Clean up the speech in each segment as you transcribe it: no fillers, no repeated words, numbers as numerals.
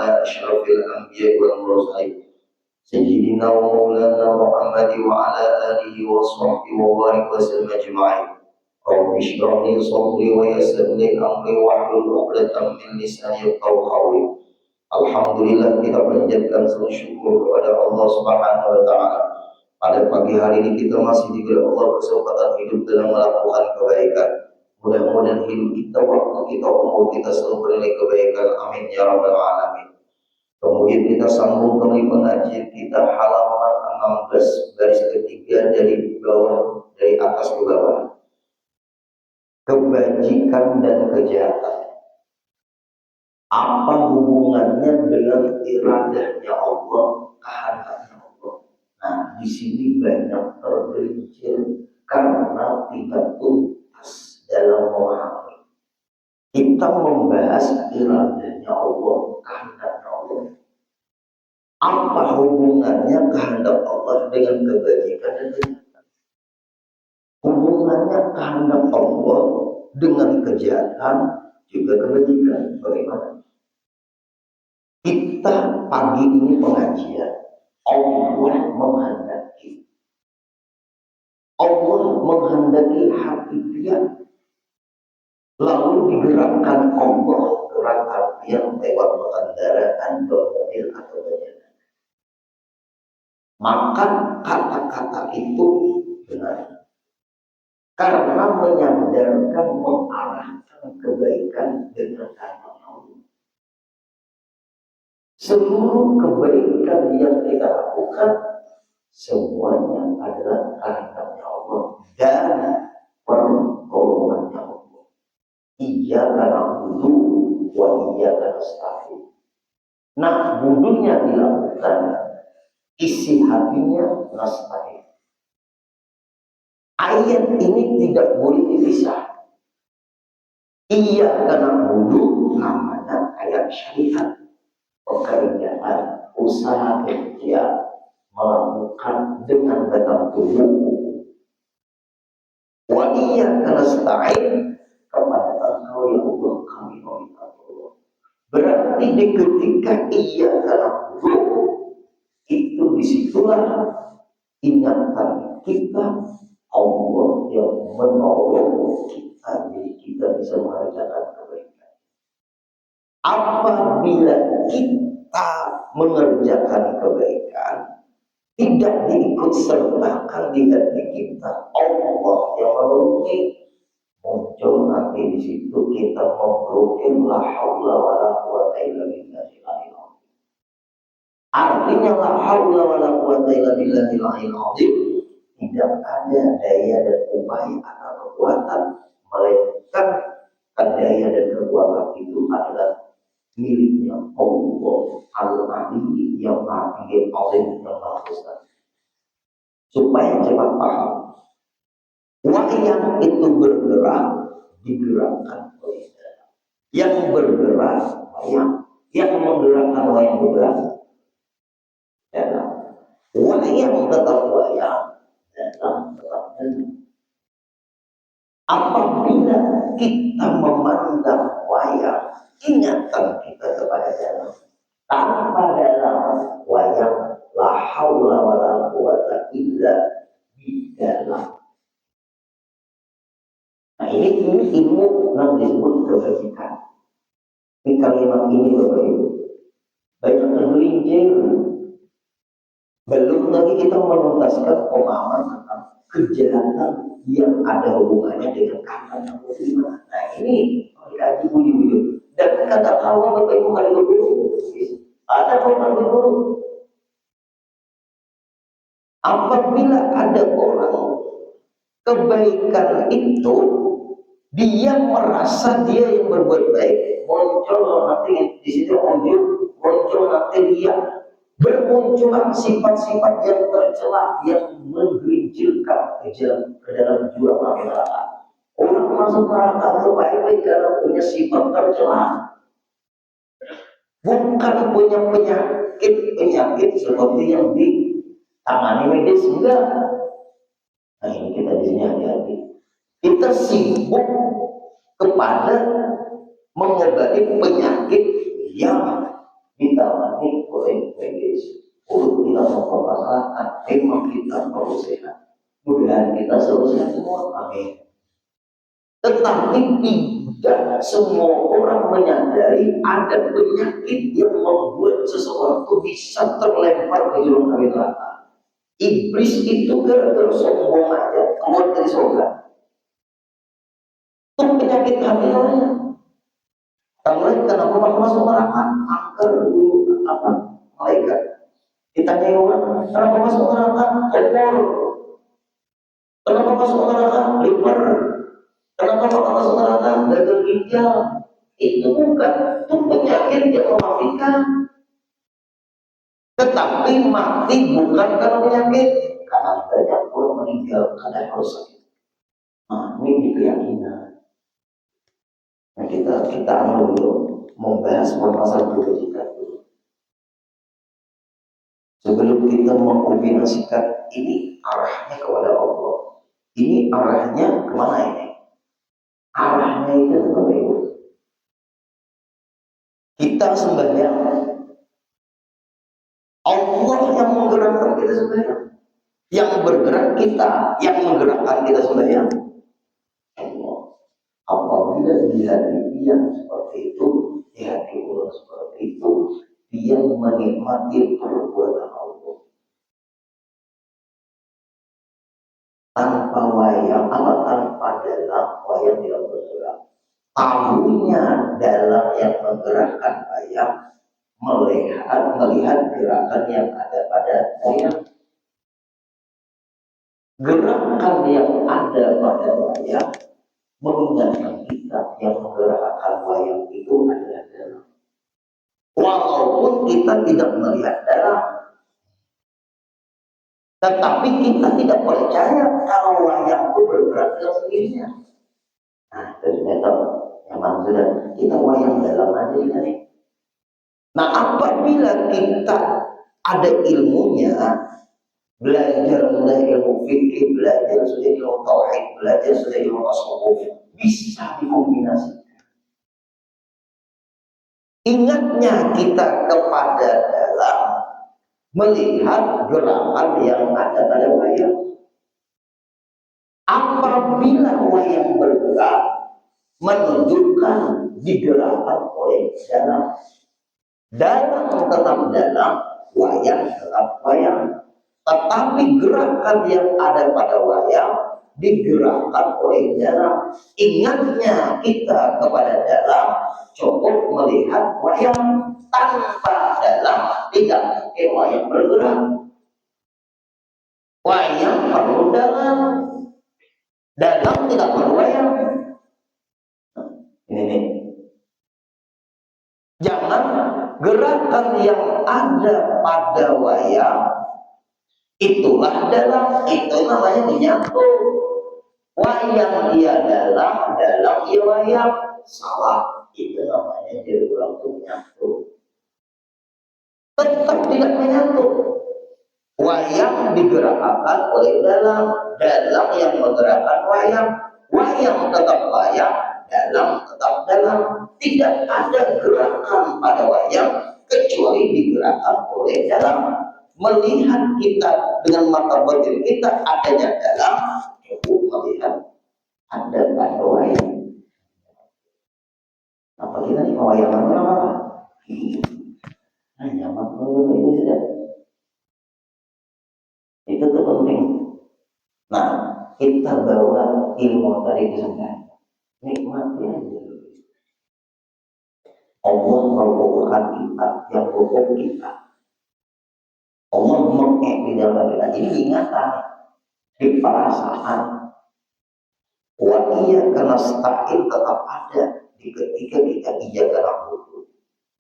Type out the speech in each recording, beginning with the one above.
على أشرف الأنبياء والمرسلين سيدنا ومولانا محمد وعلى آله وصحبه وبارك وسلم أجمعين. رب اشرح لي صدري ويسر لي أمري واحلل عقدة من لساني يفقهوا قولي. Alhamdulillah, kita panjatkan semua syukur kepada Allah Subhanahu wa taala. Pada pagi hari ini kita masih diberi Allah kesempatan hidup dalam melakukan kebaikan. Mudah-mudahan hidup kita, waktu kita, umur kita selalu bernilai kebaikan. Amin ya rabbal alamin. Kemudian kita sambung kembali pengajian kita halaman 16 garis ketiga dari bawah, dari atas ke bawah. Kebajikan dan kejahatan. Apa hubungannya dengan iradahnya Allah, kehendaknya Allah? Nah, di sini banyak tergelincir karena tidak tuntas dalam memahami. Kita membahas iradahnya Allah, kehendaknya Allah. Apa hubungannya kehendak Allah dengan kebajikan dan kejahatan? Hubungannya kehendak Allah dengan kejahatan juga kebajikan. Bagaimana? Kita pagi ini pengajian, Allah menghendaki hati dia, lalu digerakkan Allah gerakan yang lewat kendaraan bermobil atau berjalan. Maka kata-kata itu benar karena menyadarkan, mengarahkan kebaikan dengan kehendak Allah. Seluruh kebaikan yang kita lakukan semuanya adalah kehendaknya Allah dan pertolongannya Allah. Iyyaka na'budu wa iyyaka nasta'in. Nah, budunya dilakukan, isi hatinya nasta'in. Ayat ini tidak boleh dipisah. Iyyaka na'budu namanya ayat syariat. Pekerjaan, usaha kerja, melakukan dengan batang tubuh. Wa iyyaka nasta'in, kepada Engkau ya Allah kami meminta tolong. Berarti di ketika iyyaka na'budu itu disitulah ingatan kita Allah yang menolong kita, jadi kita bisa mengerjakan kebaikan. Apabila kita mengerjakan kebaikan, tidak diikut sertakan di hati kita Allah yang menolongi, muncul nanti di situ kita memblokir la haula wala quwata illa billahil aliyyil azim. Artinya la haula wala quwata illa billahil aliyyil azim, tidak ada daya dan upaya atau kekuatan, melainkan daya dan kekuatan itu adalah miliknya Allah Al-Aliyy yang Maha Tinggi, Alim yang Maha Besar. Supaya cepat paham, wayang itu bergerak, digerakkan oleh dalam. Yang bergerak wayang, yang menggerakkan wayang bergerak dalam. Wayang tetap wayang, dalam tetap dalam. Apabila kita memandang wayang, ingatan kita kepada dalam. Tanpa dalam wayang, la haula wala quwata illa billah. Nah, ini ilmu yang disebut kebajikan. Ini kalimat ini Bapak Ibu banyak tergelincir. Belum lagi kita menuntaskan pemahaman tentang kejahatan yang ada hubungannya dengan kata muslimah. Nah, ini dikaji budi-budi. Dan kata Allah Bapak Ibu kali itu ada orang buruk. Apabila ada orang kebaikan itu, dia merasa dia yang berbuat baik, muncul nanti di situ muncul nanti dia bermunculan sifat-sifat yang tercela yang menggelincirkan ke dalam jurang neraka. Orang masuk neraka baik-baik karena punya sifat tercela, bukan punya penyakit seperti yang ditangani medis, enggak. Nah, ini kita di sini hati-hati. Kita sibuk kepada mengobati penyakit yang kita masyarakat, memang kita perlu sehat. Mudah-mudahan kita selalu sehat semua. Amin. Tetapi tidak semua orang menyadari ada penyakit yang membuat seseorang itu bisa terlempar ke jurang api neraka. Iblis itu gara-gara sombong aja keluar dari surga. Itu penyakit hati namanya. Kalau kenapa masuk neraka? Angker dulu apa? Malaikat. Ditanya orang, kenapa masuk neraka? Kompor. Kenapa masuk neraka? Liver. Kenapa masuk neraka? Gagal ginjal. Itu bukan, itu penyakit yang mematikan. Tetapi mati bukan karena penyakit, karena banyak orang meninggal karena harus sakit. Nah, ini keyakinan. Nah, kita dulu membahas permasalahan kebajikan dulu. Sebelum kita mengkombinasikan ini arahnya kepada Allah, ini arahnya kemana ini? Arahnya itu kepada Ibu. Kita sembahyang, Allah yang menggerakkan kita sembahyang, yang bergerak kita, yang menggerakkan kita sembahyang. Allah. Apabila di hati dia seperti itu, di hati Allah seperti itu, dia menikmati perbuatan Allah. Tanpa wayang, tanpa dalam, wayang tidak bergerak. Tahunya dalam yang menggerakkan wayang, melihat gerakan yang ada pada wayang. Gerakan yang ada pada wayang mengingatkan kita yang menggerakkan wayang itu adalah dalam. Walaupun kita tidak melihat dalam, tetapi kita tidak percaya kalau wayang itu bergerak dengan sendirinya. Nah, ternyata yang maksudnya kita wayang dalam aja ini. Nah, apabila kita ada ilmunya, belajar sudah ilmu fikih, belajar sudah ilmu tauhid, belajar sudah ilmu tasawuf, bisa dikombinasikan. Ingatnya kita kepada dalam melihat gerakan yang ada pada wayang. Apabila wayang bergerak, menunjukkan digerakkan oleh dalam. Dalam tetap dalam, wayang tetap wayang. Tetapi gerakan yang ada pada wayang digerakkan oleh dalam. Ingatnya kita kepada dalam, cukup melihat wayang. Tanpa dalam tidak mungkin wayang bergerak. Wayang perlu dalam, dalam tidak perlu wayang. Ini. Jangan gerakan yang ada pada wayang itulah dalam, itu namanya menyatu. Wayang dia dalam, dalam dia wayang. Salah, itu namanya diulang menyatu. Tetap tidak menyatu. Wayang digerakkan oleh dalam, dalam yang menggerakkan wayang. Wayang tetap wayang, dalam tetap dalam. Tidak ada gerakan pada wayang kecuali digerakkan oleh dalam. Melihat kita dengan mata batin kita adanya dalam, cukup melihat ada pada wayang. Apa kita nih wayangan apa? Hanya makna ini saja. Itu tuh penting. Nah, kita bawa ilmu tadi ke sana. Nikmati aja. Allah merupakan kita, yang merupakan kita. Allah mengek di dalam kita. Ini ingatan, di perasaan. Wa iya karena nasta'in tetap ada di ketika kita iya karena budu.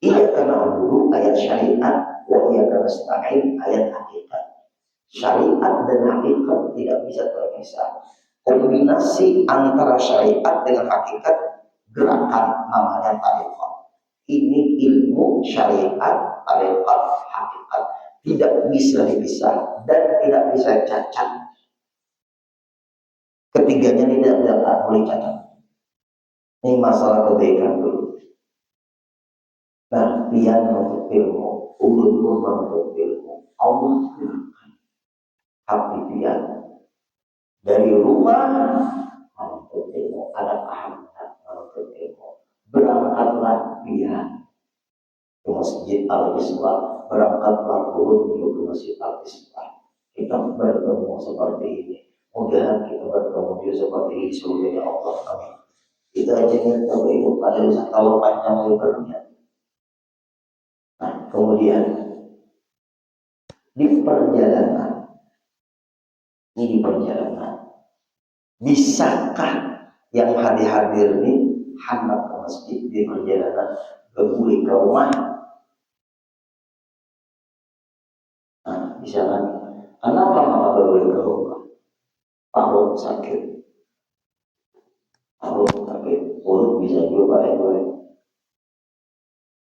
Iya karena budu ayat syariat, wa iya karena nasta'in ayat hakikat. Syariat dan hakikat tidak bisa terpisah. Kombinasi antara syariat dengan hakikat gerakan namanya tariqat. Ini ilmu syariat, tariqat, hakikat tidak bisa dipisah dan tidak bisa cacat. Ketiganya tidak boleh cacat. Ini masalah kebaikan dulu. Nah, pian menuntut ilmu, ulun pun menuntut ilmu. Allah Habibian dari rumah menuntut ilmu, ada anak menuntut ilmu, berangkatlah dia ke masjid Al-Islam, berangkatlah turun ke masjid Al-Islam. Kita bertemu seperti ini, mudah kita bertemu juga seperti ini surga Allah. Amin. Kita aja minta ilmu pada kalau panjang lebarnya. Nah, kemudian di perjalanan bisakah yang hadir ini hendak ke masjid di perjalanan berbalik ke rumah? Nah, bisa kan? Kenapa malah berbalik ke rumah? Perut sakit, perut bisa juga boleh.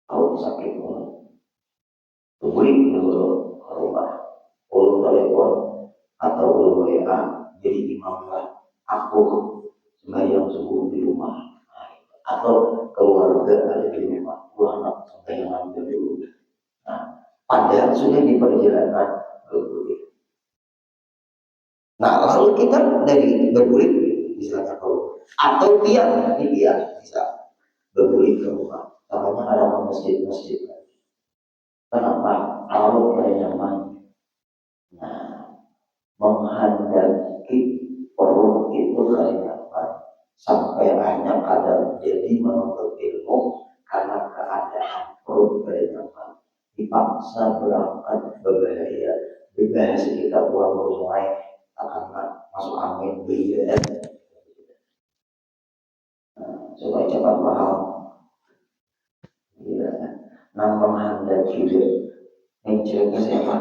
Perut sakit berbalik ke rumah, perut telepon atau WA, jadi imamlah aku sembahyang subuh di rumah, atau keluarga ada di rumah, anak sembahyang dulu. Nah, padahal sudah di perjalanan bergulir. Nah, lalu kita dari bergulir misalnya atau dia bisa bergulir ke rumah. Karena ada masjid-masjid. Kenapa? Kalau kayak nyaman. Nah, menghendaki perut itu kayak nyaman. Sampai hanya kadang jadi menuntut ilmu karena keadaan perut kayak nyaman. Dipaksa berangkat berbahaya, dibahas kita pulang bersungai karena masuk angin BUMN. Supaya cepat paham. Ya. Nah, menghendaki mencari siapa?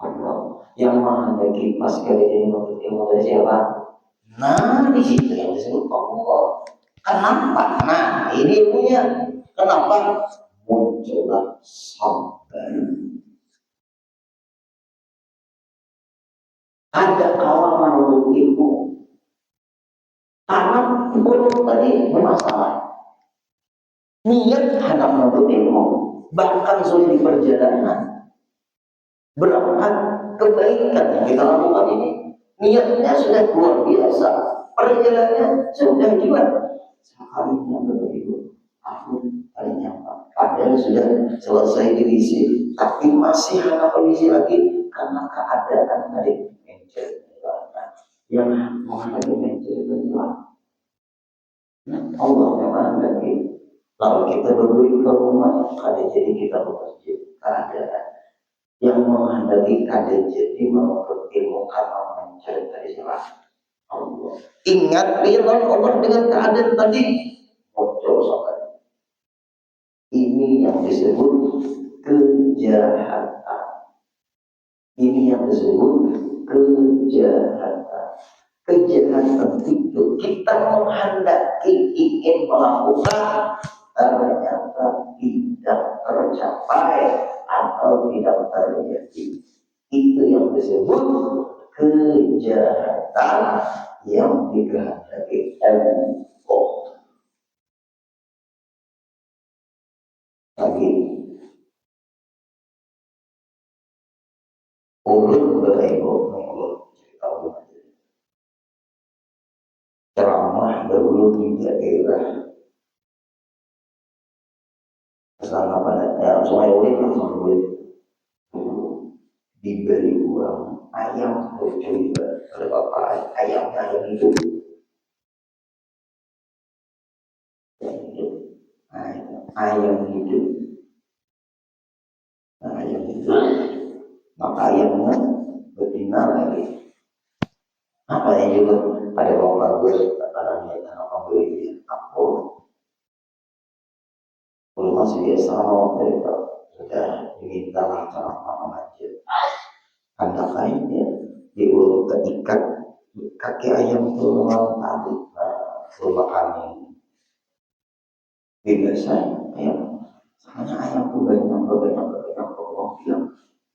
Allah. Yang menghendaki pas kali ini menuntut ilmu dari siapa? Nah, di situ yang disebut Allah. Kenapa? Nah, ini ilmunya. Kenapa? Muncullah sabar. Ada awal menuntut ilmu. Karena belum tadi bermasalah. Niat hendak menuntut ilmu, bahkan sudah di perjalanan berangkat kebaikan yang kita lakukan ini, niatnya sudah luar biasa, perjalanannya sudah juga sekalinya begitu, aku paling nyaman. Padahal sudah selesai diisi, tapi masih ada kondisi lagi karena keadaan tadi mencari yang menghadapi mencari Allah memang lagi. Lalu kita berbalik ke rumah, kadang jadi kita ke masjid, keadaan yang menghadapi kadang jadi menuntut ilmu karena mencari dari siapa? Allah. Ingat firman Allah dengan keadaan tadi. Muncul sobat. Ini yang disebut kejahatan. Ini yang disebut kejahatan. Kejahatan itu kita menghendaki ingin melakukan ternyata tidak tercapai atau tidak terjadi. Itu yang disebut kejahatan yang dikehendaki Allah. Lagi ulun berlaku cerita ulun ceramah dahulu di daerah kesana pada sungai Ulit diberi uang ayam lucu juga oleh bapak ayam itu ayam hidup maka ayamnya betina lagi apa yang juga ada bapak gue anaknya anak pembeli aku masih biasa waktu itu sudah diminta cara mengajar anak lainnya diurut terikat kaki ayam itu memang tadi rumah kami biasa ayam soalnya ayam itu banyak pohon yang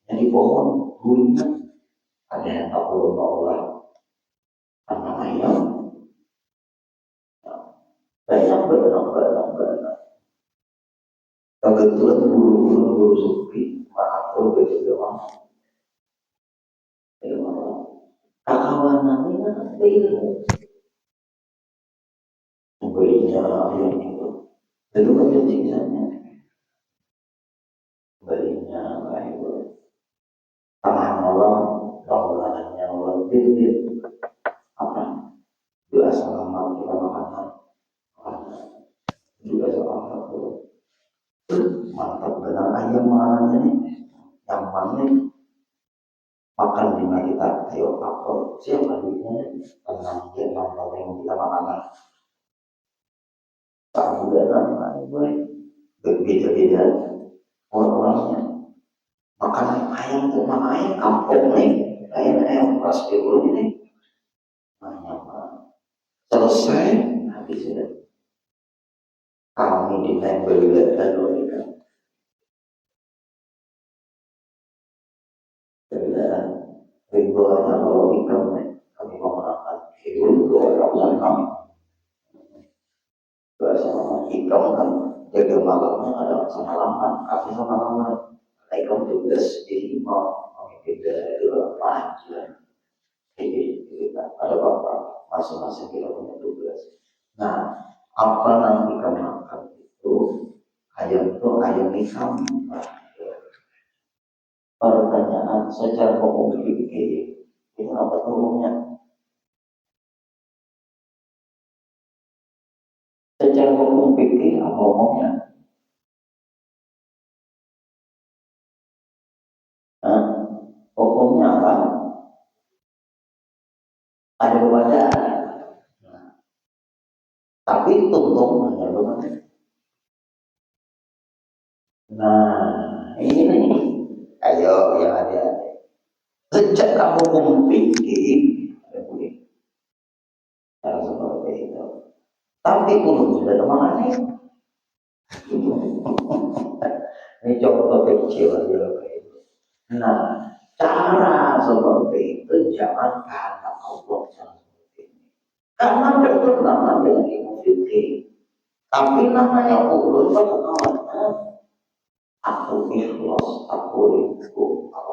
jadi pohon guenya ada yang tak perlu Allah anak ayam banyak kebetulan buru sepi maaf berbeda Kawanan ini ilmu. Belinya yang itu. Lalu bagian sisanya. Belinya itu. Tangan orang, bangunannya orang tinggi. Apa? Juga sama kita makan. Juga sama itu. Mantap benar ayam makanannya nih. Gampang nih. Makan di mana kita, ayo apa? Siapa duitnya? Tenang, dia nonton yang kita makan. Tak mudah lah, boleh. Berbeda-beda orang-orangnya. Makanan ayam itu makan ayam kampung nih. Ayam kelas dulu ini. Ayam selesai, habis itu. Kami dinempel dan logika. Dan ribuannya kalau ikan kami menggunakan itu orang kami. Bahasa ikan kan jaga malamnya ada semalaman, kami semalaman. Ikan tugas di mau beda dua pelajaran. Jadi kita ada bapak masing-masing kita punya tugas. Nah, apa nanti kami makan itu ayam ikan. Pertanyaan secara umum fikih itu apa umumnya? Secara umum fikih apa umumnya? Hukumnya apa? Ada kepada. Tapi tuntungannya bagaimana? Nah, ini nih. Ayo yang ada. Secara hukum fikih boleh. Cara seperti itu. Tapi belum sudah teman ini. Ini contoh kecil aja. Nah, cara seperti itu jangan karena Allah seperti ini. Karena pertama dengan ilmu fikih. Tapi namanya ulul bagaimana? Aku ikhlas, aku rindu, aku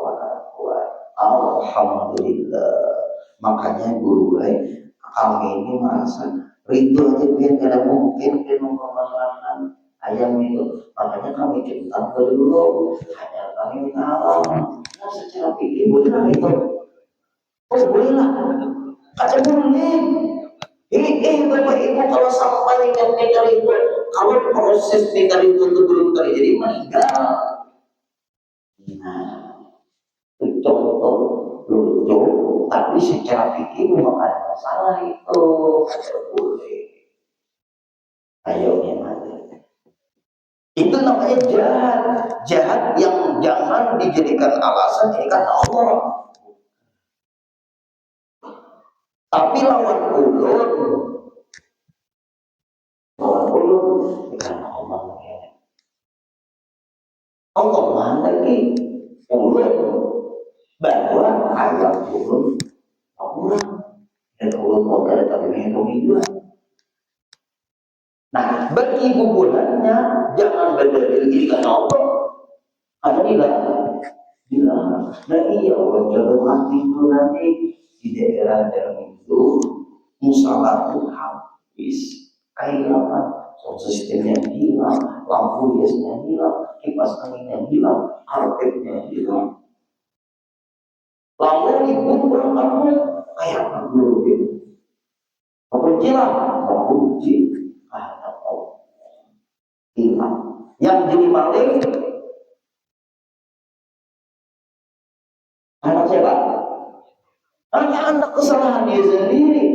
alhamdulillah. Makanya guru kami ini merasa rindu aja biar tidak mungkin dia mempermasalahkan ayam itu. Makanya kami cinta dulu, hanya kami tahu. Nah, secara fikih boleh itu. Oh bolehlah, kata boleh. Bapak ibu kalau sampai nikah itu, kalau proses nikah itu belum terjadi meninggal. Nah, itu contoh lucu, tapi secara fikih memang ada masalah itu. Boleh. Ayo yang ada. Itu namanya jahat. Jahat yang jangan dijadikan alasan ini karena Allah. Tapi lawan ulun karena Allah. Allah lagi ulun bahwa ayat ulun Allah dan Allah ada tapi menghitung juga. Nah, bagi bubulannya jangan berdalil ini karena Allah. Ada bila nah iya Allah jatuh hati itu nanti di daerah itu musalah itu habis kailangan sound sistemnya hilang, lampu hiasnya hilang, kipas anginnya hilang, karpetnya hilang. Lalu ribut berangkatnya kayak apa dulu gitu. Kebencian, mengunci karena Allah hilang. Yang jadi maling anak siapa? Anak kesalahan dia sendiri.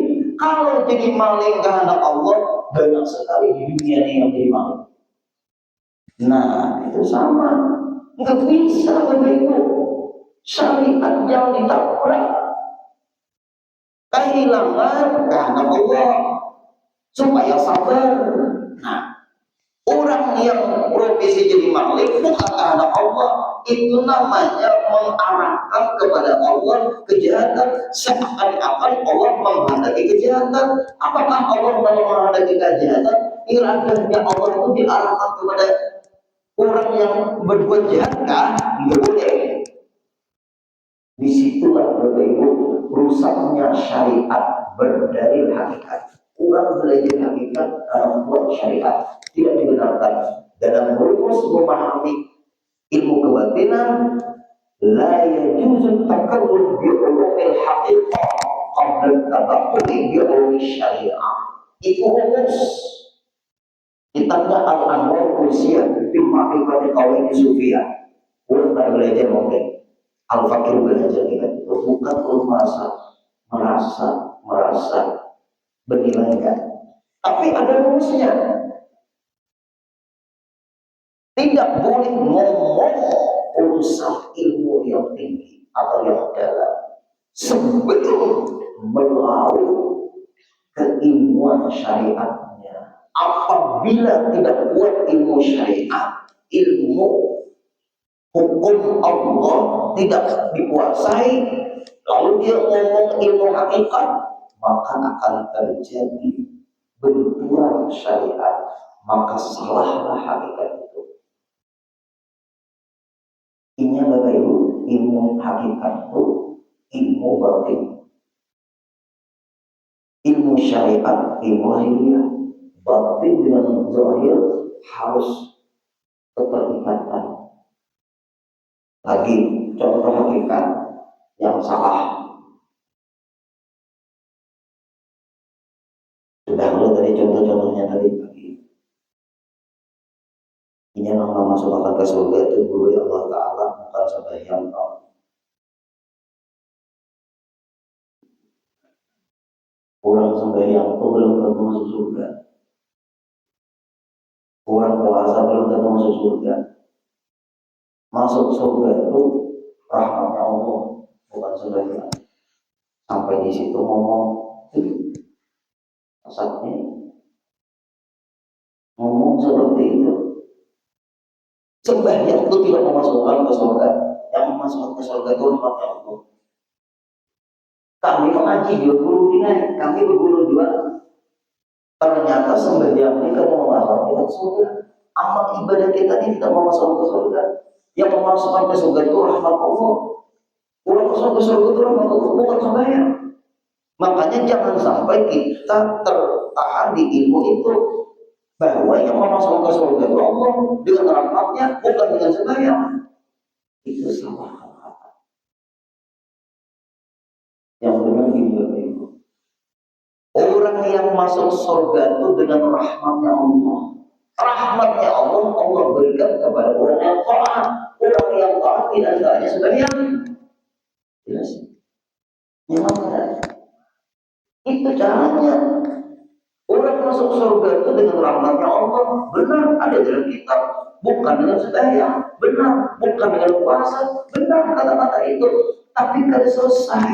Kalau jadi maling kehendak Allah, banyak sekali di dunia ini yang jadi maling. Nah, itu sama. Nggak bisa begitu. Syariat yang ditabrak. Kehilangan kehendak Allah. Supaya sabar. Nah, orang yang profesi jadi maling bukan kehendak Allah. Itu namanya mengarahkan kepada Allah kejahatan, seakan-akan Allah menghendaki kejahatan. Apakah Allah menghendaki kejahatan? Iradanya Allah itu diarahkan kepada orang yang berbuat jahat kah? Tidak boleh. Di situ Disitulah Bapak Ibu rusaknya syariat berdalil hakikat. Orang belajar hakikat dalam buat syariat tidak dibenarkan. Dalam rumus memahami ilmu kebatinan, la yajuzu takallum bi ulumil haqiqah qabla tabaqquli bi ulumil syariah. Itu rumus kitabnya Al-Anwar Qudusiyah fi Haqiqati Qawaid Sufiyah. Orang belajar mungkin Al-Fakir belajar itu bukan merasa bernilainya, tapi ada rumusnya. Tidak boleh ngomong urusan ilmu yang tinggi atau yang dalam sebelum melalui keilmuan syariatnya. Apabila tidak kuat ilmu syariat, ilmu hukum Allah tidak dikuasai, lalu dia ngomong ilmu hakikat, maka akan terjadi benturan syariat, maka salahlah hakikat itu. Ini Bapak Ibu, ilmu hakikat itu ilmu batin, ilmu syariat, ilmu lahiriah. Batin dengan zahir harus keterikatan. Lagi contoh hakikat yang salah. Sudah mulai dari contoh-contohnya tadi. Ini nama masuk akal ke surga itu guru Allah Ta'ala, bukan sembahyang. Orang sembahyang itu belum tentu masuk surga. Orang puasa belum tentu masuk surga. Masuk surga itu rahmatnya Allah, bukan sembahyang. Sampai di situ ngomong, saatnya ngomong seperti itu. Sembahyang itu tidak memasukkan ke surga. Yang memasukkan ke surga itu rahmatnya Allah. Kami mengaji 20 dinar, kami berguru juga. Ternyata sembahyang ini kalau memasukkan kita ke surga. Amal ibadah kita ini tidak memasukkan ke surga. Yang memasukkan ke surga itu rahmat Allah. Orang masuk ke surga itu rahmat Allah, bukan sembahyang. Makanya jangan sampai kita tertahan di ilmu itu, bahwa yang memasukkan ke surga itu Allah dengan rahmatnya, bukan dengan sembahyang. Itu salah. Yang benar gini Bapak Ibu, orang yang masuk surga itu dengan rahmatnya Allah. Rahmatnya Allah, Allah berikan kepada orang yang taat. Orang yang taat tidak hanya sembahyang. Jelas? Memang benar. Itu caranya. Orang masuk surga itu dengan rahmatnya Allah. Benar, ada dalam kitab. Bukan dengan sembahyang. Benar, bukan dengan puasa. Benar kata-kata itu. Tapi kan selesai.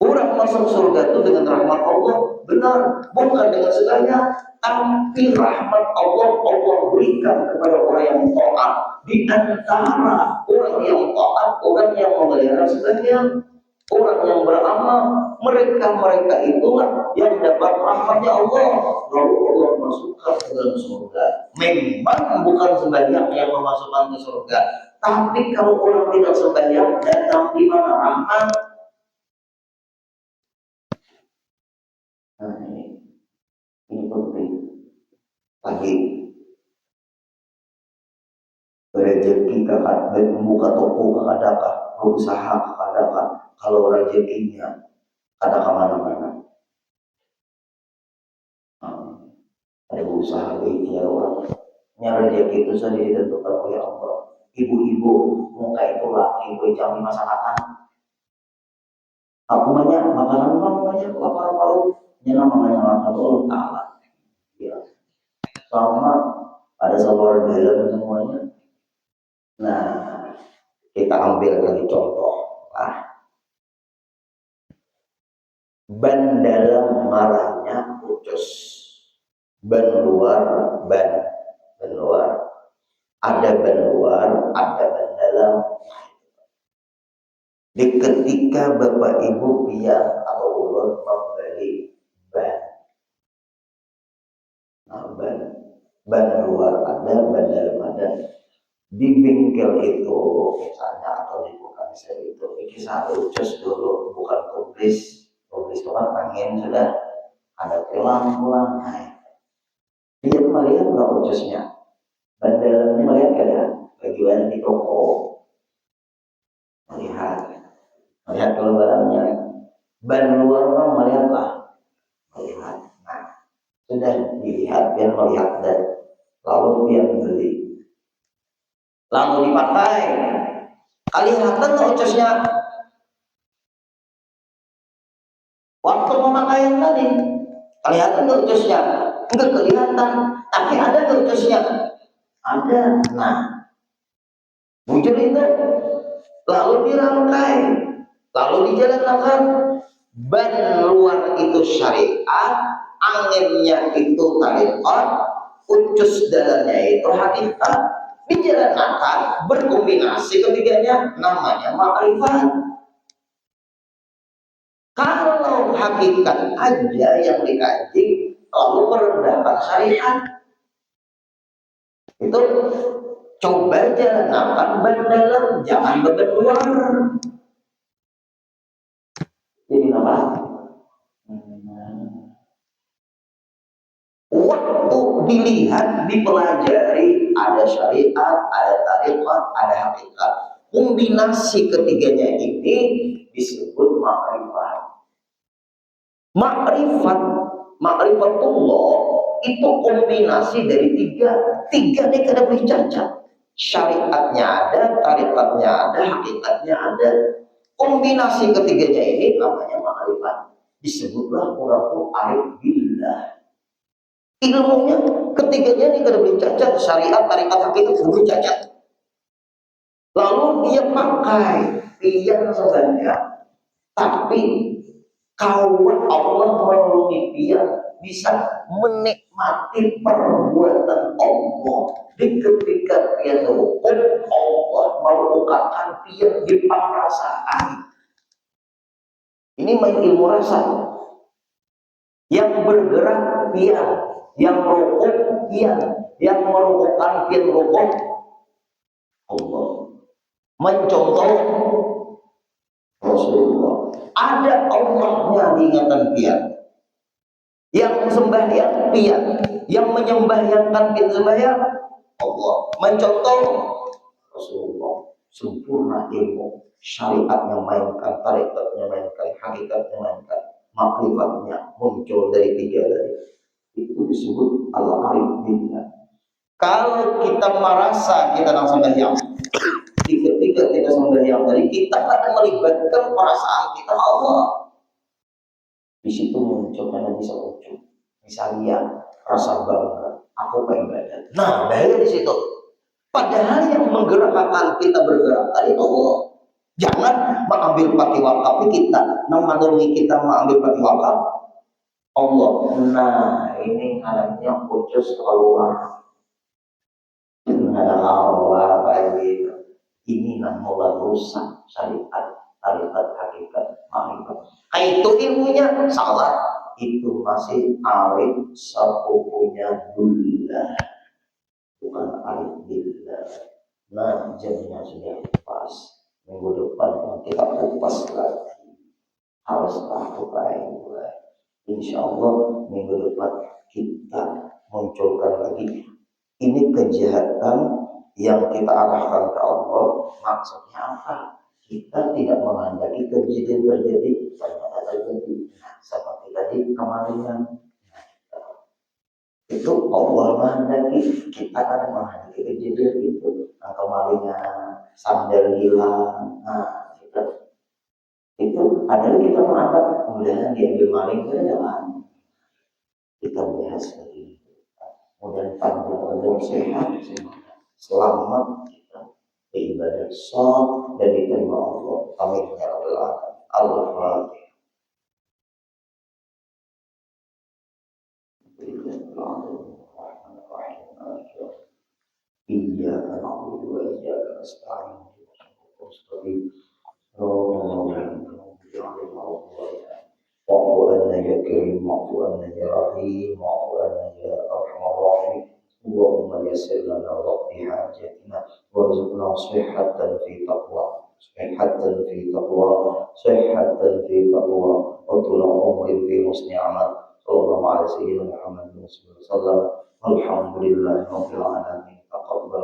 Orang masuk surga itu dengan rahmat Allah. Benar, bukan dengan sembahyang. Tapi rahmat Allah, Allah berikan kepada orang yang taat. Di antara orang yang taat, orang yang memelihara sembahyang, orang yang beramal, mereka itulah yang dapat rahmatnya Allah. Lalu Allah masukkan ke dalam surga. Memang bukan sembahyang yang memasukkan ke surga, tapi kalau orang tidak sembahyang, datang di mana rahmat? Nah, ini penting. Lagi rezeki kakak membuka toko adakah, berusaha adakah, kalau rezekinya ada kemana-mana. Ada berusaha ikhtiar orang. Yang rezeki itu saja ditentukan oleh Allah. Ibu-ibu muka itu laki, ibu jam masakan. Aku banyak makanan banyak lapar paru. Ini namanya Allah Taala. Ya. Sama ada saluran dalam semuanya. Nah, kita ambil lagi contoh. Ban dalam marahnya putus. Ban luar. Ada ban luar, ada ban dalam. Di ketika Bapak Ibu pian atau ulun membeli ban. Nah, ban luar ada, ban dalam ada. di bengkel itu misalnya atau di bukan sel itu ini satu ucus dulu, bukan kublis itu kan angin sudah ada lampu dia melihat nggak ucusnya, ban dalamnya melihat ada bagian di toko, melihat kalau barangnya, ban luar kan melihatlah, melihat, nah sudah dilihat dia melihat dan lalu dia membeli, lalu dipakai, kelihatan ucusnya waktu pemakaian tadi, kelihatan ucusnya, enggak kelihatan, tapi ada ucusnya, ada, nah muncul itu, lalu dirangkai, lalu dijalankan, ban luar itu syariat, anginnya itu tarikat, ucus dalamnya itu hakikat, dijalankan berkombinasi ketiganya namanya makrifat. Kalau hakikat aja yang dikaji lalu merendahkan syariat, itu coba jalankan ban dalam, jangan ban luar. Jadi apa? Waktu dilihat, dipelajari, ada syariat, ada tarikat, ada hakikat. Kombinasi ketiganya ini disebut makrifat. Makrifatullah itu kombinasi dari tiga ini kada boleh cacat. Syariatnya ada, tarikatnya ada, hakikatnya ada. Kombinasi ketiganya ini namanya makrifat. Disebutlah orang itu arif billah. Ilmunya ketiganya ini kada boleh cacat, syariat, tarikat, hakikat kada boleh cacat. Lalu dia pakai pian saja, tapi kawan Allah menolongi dia bisa menikmati perbuatan Allah di ketika dia terhukum, Allah melakukan dia di perasaan. Ini main ilmu rasa. Yang bergerak dia, yang merukuk dia, yang merukukkan dia merukuk Allah. Mencontoh Rasulullah. Ada Allahnya diingatan dia. Yang sembahyang dia, yang menyembahyangkan dia sembahyang Allah. Mencontoh Rasulullah. Sempurna ilmu, syariatnya mainkan, tarikatnya mainkan, hakikatnya mainkan, makrifatnya muncul dari tiga dari itu disebut al-arif billah. Kalau kita merasa kita sedang sembahyang, ketika kita sembahyang tadi kita akan melibatkan perasaan kita Allah. Di situ muncul karena bisa muncul, misalnya rasa bangga, aku beribadah. Nah, bahaya di situ. Padahal yang menggerakkan kita bergerak tadi Allah. Jangan mengambil pati wakaf kita, menolongi kita mengambil pati wakaf Allah. Nah, ini anaknya putus keluar. Ada Allah bagi ini mulai rusak syariat, tarikat, hakikat, makrifat. Itu ilmunya salah. Itu masih arif sepupunya dullah, bukan arif billah. Nah, jamnya sudah pas. Minggu depan kita kupas lagi. Harus aku mulai. Insya Allah minggu depan kita munculkan lagi. Ini kejahatan yang kita arahkan ke Allah. Maksudnya apa? Kita tidak menghendaki kejadian terjadi, ternyata terjadi. Nah, seperti tadi kemarin itu Allah menghendaki, kita kan menghendaki kejadian itu. Nah, kemalingan, sandal hilang, nah itu adalah kita mengangkat kemudian diambil maling itu jangan kita bahas lagi. Kemudian panjang umur sehat, selamat kita beribadah sah dan diterima Allah. Amin ya rabbal alamin. Al-Fatihah. Iyyaka na'budu wa iyyaka nasta'in. واعف عنا يا كريم، واعف عنا يا رحيم، واعف عنا يا ارحم الراحمين. اللهم يسر لنا وقضي حاجتنا وارزقنا صحة في تقوى، صحة في تقوى، صحة في تقوى، وطول عمر في حسن عمل. صلى الله على سيدنا محمد صلى الله عليه وسلم. الحمد لله رب العالمين. تقبل